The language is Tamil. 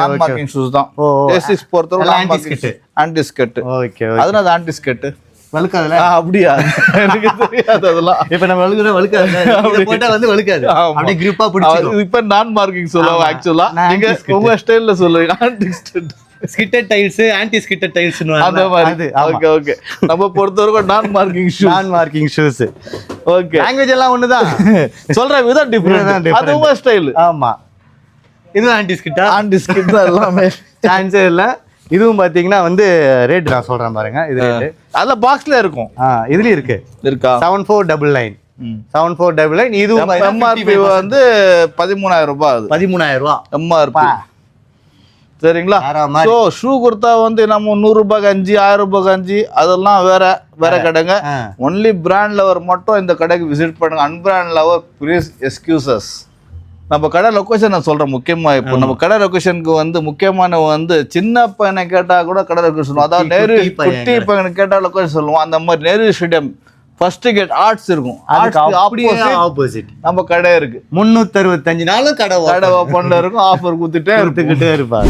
நான் மார்க்கிங் ஷூஸ் தான். A6 பொறுத்தவரை ஆன்டி ஸ்கட். ஓகே, அதனால அது ஆன்டி ஸ்கட் வழுக்காதுல. அப்படியா? எனக்கு தெரியாது அதெல்லாம். இப்ப நம்ம வழுக்காது, இத போட்டா வந்து வழுக்காது, அப்படியே grip-ஆ பிடிச்சிடும். இப்ப நான் மார்க்கிங் சொல்லுவாங்க. ஆக்சுவலா நீங்க உங்க ஸ்டைல்ல சொல்லுவீங்க ஆன்டி ஸ்கட். ஸ்கிட்டட் டைல்ஸ், ஆன்டி ஸ்கிட்டட் டைல்ஸ் அந்த மாதிரி. Okay okay. நம்ம பொறுத்தவரைக்கும் நான் மார்க்கிங் ஷூ. நான் மார்க்கிங் ஷூஸ். ஓகே. லாங்குவேஜ் எல்லாம் ஒண்ணுதான். சொல்ற விதம் டிஃபரண்ட். அது உங்க ஸ்டைல். ஆமா. இது ஆன்டி ஸ்கிட்டா? ஆன்டி ஸ்கிட் தான் எல்லாமே. சான்ஸே இல்ல. இதுவும் பாத்தீங்கன்னா வந்து ரேட் நான் சொல்றேன் பாருங்க. இது ரேட் அதுல பாக்ஸ்ல இருக்கும். இதுலயும் இருக்கு. இருக்கா? 7499. 7499. இதுவும் எம்ஆர்பி வந்து 13000 ரூபாய். அது 13000 ரூபாய் எம்ஆர்பி. சரிங்களா? சோ ஷூ கொடுத்தா வந்து நம்ம 100 ரூபாய் கஞ்சி, 1000 ரூபாய் கஞ்சி அதெல்லாம் வேற கடைங்க. ஒன்லி பிராண்ட் லவர் மட்டும் இந்த கடைக்கு விசிட் பண்ணுங்க. Unbranded lower please excuses. நம்ம கடை லொக்கேஷன் நான் சொல்றேன் முக்கியமா. இப்போ நம்ம கடை லொக்கேஷனுக்கு வந்து முக்கியமான வந்து சின்ன பையனை கேட்டா கூட கடை லொக்கேஷன் சொல்லுவோம். அதாவது நேரு குட்டி பையனை கேட்டா லொக்கேஷன் சொல்லுவோம். அந்த மாதிரி Nehru stadium first gate arts இருக்கும். அப்படியே ஆப்போசிட் நம்ம கடை இருக்கு. 365 நாளும் கடை ஓப்பன்ல இருக்கும். ஆஃபர் கொடுத்துட்டே இருப்பாங்க.